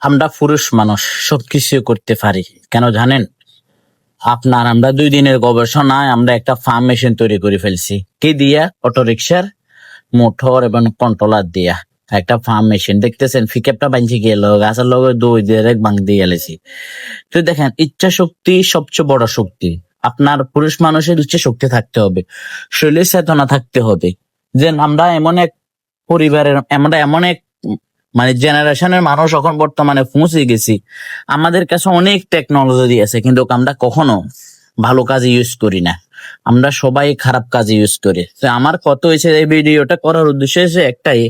আমরা পুরুষ মানুষ সবকিছু করতে পারি, কেন জানেন? আমরা 2 দিনের গবেষণায় আমরা একটা ফার্ম মেশিন তৈরি করে ফেলছি। কি দিয়া? অটোরিকশার মোটর এবং কন্ট্রোলার দিয়া একটা ফার্ম মেশিন দেখতেছেন। ফিকেপটা বাঞ্চি গেল, গাছের লগে 2 দিয়ে বাং দিয়ে গেলেছি। তো দেখেন, ইচ্ছা শক্তি সবচেয়ে বড় শক্তি। আপনার পুরুষ মানুষের ইচ্ছা শক্তি থাকতে হবে, শরীরের চেতনা থাকতে হবে। যে আমরা এমন এক পরিবারের, আমরা এমন এক মানে জেনারেশনের মানুষ এখন বর্তমানে পৌঁছে গেছি। আমাদের কাছে অনেক টেকনোলজি আছে, কিন্তু আমরা কখনো ভালো কাজে ইউজ করি না। আমরা সবাই খারাপ কাজে ইউজ করি। তো আমার কত হয়েছে, এই ভিডিওটা করার উদ্দেশ্য হচ্ছে একটাই,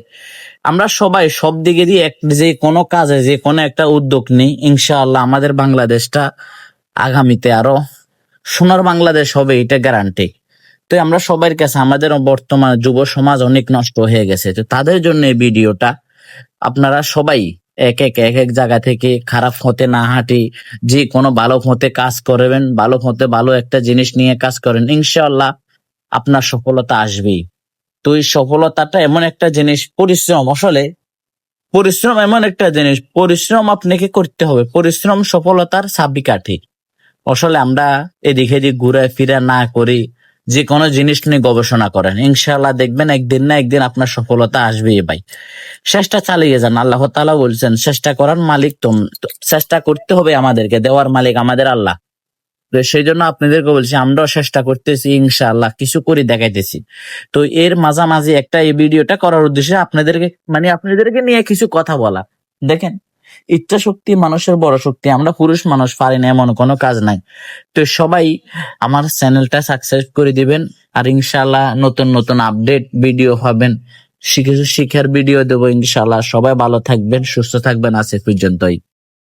আমরা সবাই সব দিকে দিয়ে যে কোনো কাজে, যে কোনো একটা উদ্যোগ নিই, ইনশাআল্লাহ আমাদের বাংলাদেশটা আগামীতে আরো সোনার বাংলাদেশ হবে, এটা গ্যারান্টি। তো আমরা সবার কাছে, আমাদের বর্তমান যুব সমাজ অনেক নষ্ট হয়ে গেছে, তো তাদের জন্য এই ভিডিওটা। আপনারা সবাই এক এক জায়গা থেকে খারাপ হতে না হাঁটি, যে কোনো ভালো হতে কাজ করবেন, ভালো হতে ভালো একটা জিনিস নিয়ে কাজ করেন, ইনশাআল্লাহ আপনার সফলতা আসবেই। তো এই সফলতাটা এমন একটা জিনিস, পরিশ্রম, আসলে পরিশ্রম এমন একটা জিনিস, পরিশ্রম আপনাকে করতে হবে। পরিশ্রম সফলতার চাবিকাঠি। আসলে আমরা এদিক এদিক ঘুরে ফিরে না করি, যে কোনো জিনিস নিয়ে গবেষণা করেন, ইনশাআল্লাহ দেখবেন একদিন না একদিন আপনার সফলতা আসবেই ভাই। চেষ্টা চালিয়ে যান। আল্লাহ তাআলা বলছেন, চেষ্টা করার মালিক চেষ্টা করতে হবে আমাদেরকে, দেওয়ার মালিক আমাদের আল্লাহ। তো সেই জন্য আপনাদেরকে বলছি, আমরাও চেষ্টা করতেছি, ইনশাআল্লাহ কিছু করে দেখাইতেছি। তো এর মাঝামাঝি একটা এই ভিডিওটা করার উদ্দেশ্যে আপনাদেরকে নিয়ে কিছু কথা বলা। দেখেন, ইচ্ছা শক্তি মানুষের বড় শক্তি। আমরা পুরুষ মানুষ পারি না এমন কোনো কাজ নাই। তো সবাই আমার চ্যানেলটা সাবস্ক্রাইব করে দিবেন, আর ইনশাআল্লাহ নতুন নতুন আপডেট ভিডিও পাবেন, কিছু শিখার ভিডিও দেবো ইনশাআল্লাহ। সবাই ভালো থাকবেন, সুস্থ থাকবেন। আজ এ পর্যন্তই।